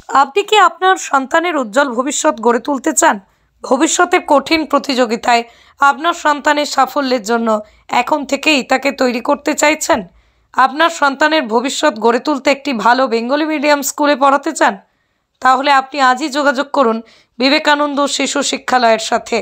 আপনি কি আপনার সন্তানের উজ্জ্বল ভবিষ্যৎ গড়ে তুলতে চান? ভবিষ্যতের কঠিন প্রতিযোগিতায় আপনার সন্তানের সাফল্যের জন্য এখন থেকেই তাকে তৈরি করতে চাইছেন? আপনার সন্তানের ভবিষ্যৎ গড়ে তুলতে একটি ভালো বেঙ্গলি মিডিয়াম স্কুলে পড়াতে চান? তাহলে আপনি আজই যোগাযোগ করুন বিবেকানন্দ শিশু শিক্ষালয়ের সাথে।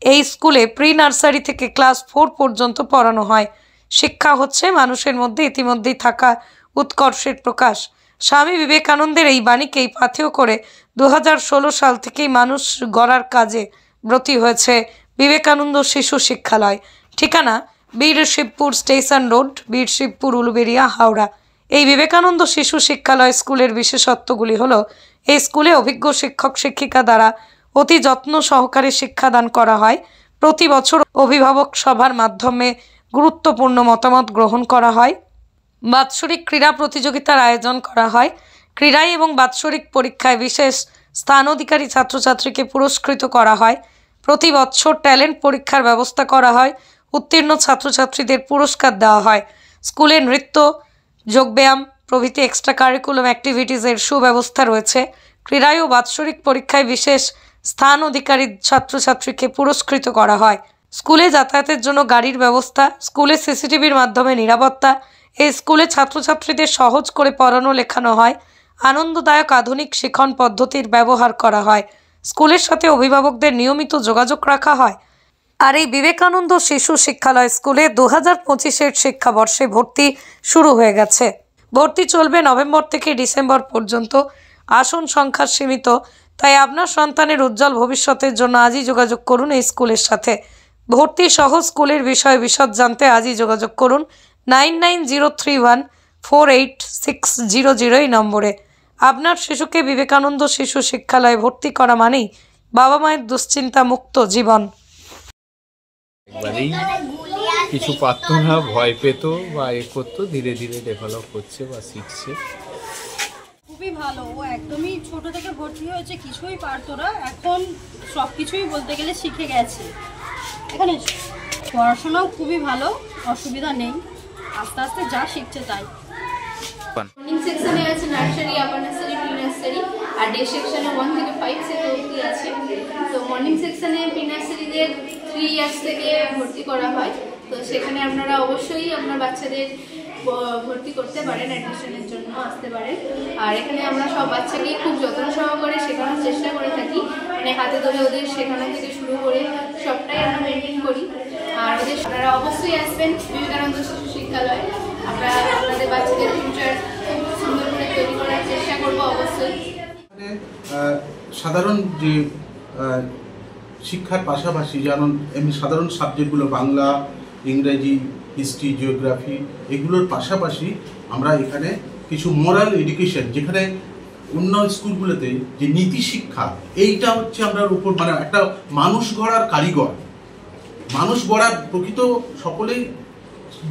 এই স্কুলে প্রি নার্সারি থেকে ক্লাস 4 পর্যন্ত পড়ানো হয়। শিক্ষা হচ্ছে মানুষের মধ্যে ইতিমধ্যেই থাকা উৎকর্ষের প্রকাশ। স্বামী বিবেকানন্দের এই বাণীকেই পাথেয় করে 2016 সাল থেকেই মানুষ গড়ার কাজে ব্রতী হয়েছে বিবেকানন্দ শিশু শিক্ষালয়। ঠিকানা বীর শিবপুর স্টেশন রোড, বীর শিবপুর, উলুবেড়িয়া, হাওড়া। এই বিবেকানন্দ শিশু শিক্ষালয় স্কুলের বিশেষত্বগুলি হলো, এই স্কুলে অভিজ্ঞ শিক্ষক শিক্ষিকা দ্বারা অতি যত্ন সহকারে শিক্ষাদান করা হয়। প্রতি বছর অভিভাবক সভার মাধ্যমে গুরুত্বপূর্ণ মতামত গ্রহণ করা হয়। বাৎসরিক ক্রীড়া প্রতিযোগিতার আয়োজন করা হয়। ক্রীড়ায় এবং বাৎসরিক পরীক্ষায় বিশেষ স্থান অধিকারী ছাত্রছাত্রীকে পুরস্কৃত করা হয়। প্রতি বছর ট্যালেন্ট পরীক্ষার ব্যবস্থা করা হয়। উত্তীর্ণ ছাত্রছাত্রীদের পুরস্কার দেওয়া হয়। স্কুলে নৃত্য, যোগব্যায়াম প্রভৃতি এক্সট্রা কারিকুলাম অ্যাক্টিভিটিসের সুব্যবস্থা রয়েছে। ক্রীড়ায় ও বাৎসরিক পরীক্ষায় বিশেষ স্থান অধিকারী ছাত্রছাত্রীকে পুরস্কৃত করা হয়। স্কুলে যাতায়াতের জন্য গাড়ির ব্যবস্থা, স্কুলে সিসিটিভির মাধ্যমে নিরাপত্তা। এই স্কুলে ছাত্রছাত্রীদের সহজ করে পড়ানো লেখানো হয়। আনন্দদায়ক আধুনিক শিক্ষণ পদ্ধতির ব্যবহার করা হয়। স্কুলের সাথে অভিভাবকদের নিয়মিত যোগাযোগ রাখা হয়। আর এই বিবেকানন্দ শিশু শিক্ষালয় স্কুলে 2025-এর শিক্ষাবর্ষে ভর্তি শুরু হয়ে গেছে। ভর্তি চলবে নভেম্বর থেকে ডিসেম্বর পর্যন্ত। আসন সংখ্যা সীমিত, তাই আপনার সন্তানের উজ্জ্বল ভবিষ্যতের জন্য আজই যোগাযোগ করুন এই স্কুলের সাথে। ভর্তি সহ স্কুলের বিষয়ে বিশদ জানতে আজই যোগাযোগ করুন 9903148600 এই নম্বরে। আপনার শিশুকে বিবেকানন্দ শিশু শিক্ষালয়ে ভর্তি করা মানেই বাবা মায়ের দুশ্চিন্তা মুক্ত জীবন। একবারেই কিছু পারত না, ভয় পেত বা করতো, ধীরে ধীরে ডেভেলপ হচ্ছে বা শিখছে। খুবই ভালো, ও একদমই ছোট থেকে ভর্তি হয়েছে, কিছুই পারতো না, এখন সব কিছুই বলতে গেলে শিখে গেছে। এখানে পড়াশোনাও খুবই ভালো, অসুবিধা নেই, আস্তে আস্তে যা শিখছে তাই। মর্নিং সেকশনে আছে নার্সারি, আপার নার্সারি, প্রি নার্সারি, আর ডে সেকশনে 1 থেকে 5 সেক্টর অবধি আছে। তো মর্নিং সেকশনে প্রি নার্সারিদের 3 ইয়ার্স থেকে ভর্তি করা হয়। তো সেখানে আপনারা অবশ্যই আপনার বাচ্চাদের ভর্তি করতে পারেন, অ্যাডমিশনের জন্য আসতে পারেন। আর এখানে আমরা সব বাচ্চাকেই খুব যত্ন সহকারে শেখানোর চেষ্টা করে থাকি, মানে হাতে ধরে ওদের শেখানো থেকে শুরু করে সবটাই আমরা মেনটেন করি। আর ওদের আপনারা অবশ্যই আসবেন বিবেকানন্দ শিশু শিক্ষালয়। আমরা আপনাদের বাচ্চাদের ফিউচার খুব সুন্দর করে তৈরি করার চেষ্টা করব অবশ্যই। সাধারণ যে শিক্ষার পাশাপাশি যেমন এমনি সাধারণ সাবজেক্টগুলো বাংলা, ইংরেজি, হিস্ট্রি, জিওগ্রাফি, এগুলোর পাশাপাশি আমরা এখানে কিছু মোরাল এডুকেশন, যেখানে অন্য স্কুলগুলোতে যে নীতি শিক্ষা, এইটা হচ্ছে আমরা উপর মানে একটা মানুষ গড়ার কারিগর। মানুষ গড়ার প্রকৃত সকলেই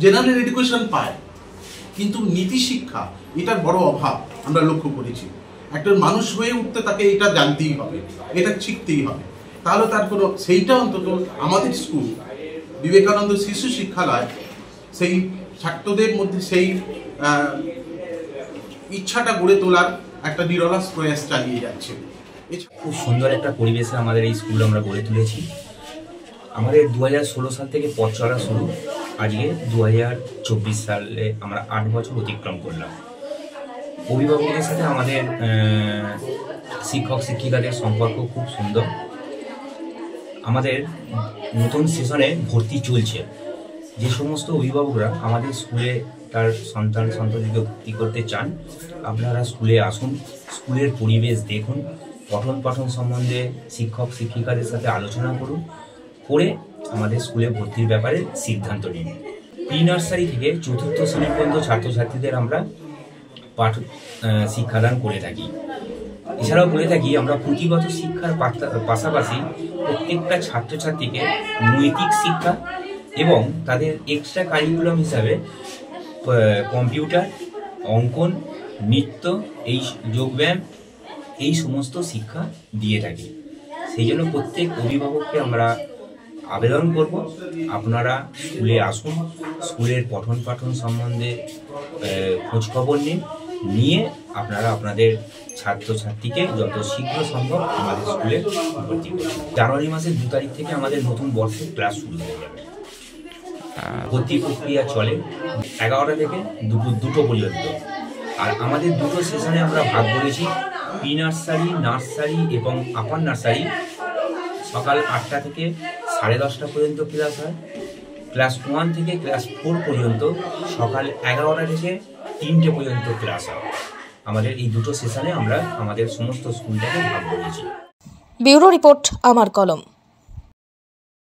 জেনারেল এডুকেশন পায়, কিন্তু নীতি শিক্ষা এটার বড় অভাব আমরা লক্ষ্য করেছি। একটা মানুষ হয়ে উঠতে তাকে এটা জানতেই হবে, এটা শিখতেই হবে, তাহলে তার কোনো সেইটা অন্তত আমাদের স্কুল বিবেকানন্দ শিশু শিক্ষালয় সেই ছাত্রদের মধ্যে সেই ইচ্ছাটা গড়ে তোলার একটা নিরলস প্রয়াস চালিয়ে যাচ্ছে। খুব সুন্দর একটা পরিবেশে আমাদের এই স্কুল আমরা গড়ে তুলেছি। আমাদের 2016 সাল থেকে পথ চলা শুরু, আজকে 2024 সালে আমরা 8 বছর অতিক্রম করলাম। অভিভাবকদের সাথে আমাদের শিক্ষক শিক্ষিকাদের সম্পর্ক খুব সুন্দর। আমাদের নতুন সেশনে ভর্তি চলছে। যে সমস্ত অভিভাবকরা আমাদের স্কুলে তার সন্তানকে ভর্তি করতে চান, আপনারা স্কুলে আসুন, স্কুলের পরিবেশ দেখুন, পঠন পাঠন সম্বন্ধে শিক্ষক শিক্ষিকাদের সাথে আলোচনা করুন, করে আমাদের স্কুলে ভর্তির ব্যাপারে সিদ্ধান্ত নিন। প্রি নার্সারি থেকে 4র্থ শ্রেণী পর্যন্ত ছাত্রছাত্রীদের আমরা শিক্ষাদান করে থাকি। এছাড়াও বলে থাকি আমরা পুঁথিগত শিক্ষার পাশাপাশি প্রত্যেকটা ছাত্রছাত্রীকে নৈতিক শিক্ষা এবং তাদের এক্সট্রা কারিকুলাম হিসাবে কম্পিউটার, অঙ্কন, নৃত্য, এই যোগব্যায়াম, এই সমস্ত শিক্ষা দিয়ে থাকি। সেই জন্য প্রত্যেক অভিভাবককে আমরা আবেদন করব, আপনারা স্কুলে আসুন, স্কুলের পঠন পাঠন সম্বন্ধে খোঁজখবর নিন, নিয়ে আপনারা আপনাদের ছাত্রছাত্রীকে যত শীঘ্র সম্ভব আমাদের স্কুলে ভর্তি করি। জানুয়ারি মাসের 2 তারিখ থেকে আমাদের নতুন বর্ষের ক্লাস শুরু হয়ে যাবে। ভর্তি প্রক্রিয়া চলে 11টা থেকে দুপুর 2টো পর্যন্ত। আর আমাদের দুটো সেশনে আমরা ভাগ করেছি, প্রি নার্সারি, নার্সারি এবং আপার নার্সারি। সকাল 8টা থেকে 10:30 পর্যন্ত ক্লাস হয়। ক্লাস 1 থেকে ক্লাস 4 পর্যন্ত সকাল 11টা থেকে 3টে পর্যন্ত ক্লাস হয়। আমাদের এই দুটো সেশনে আমরা আমাদের সমস্ত স্কুলটাকে ভাগ করেছি। ব্যুরো রিপোর্ট, আমার কলম।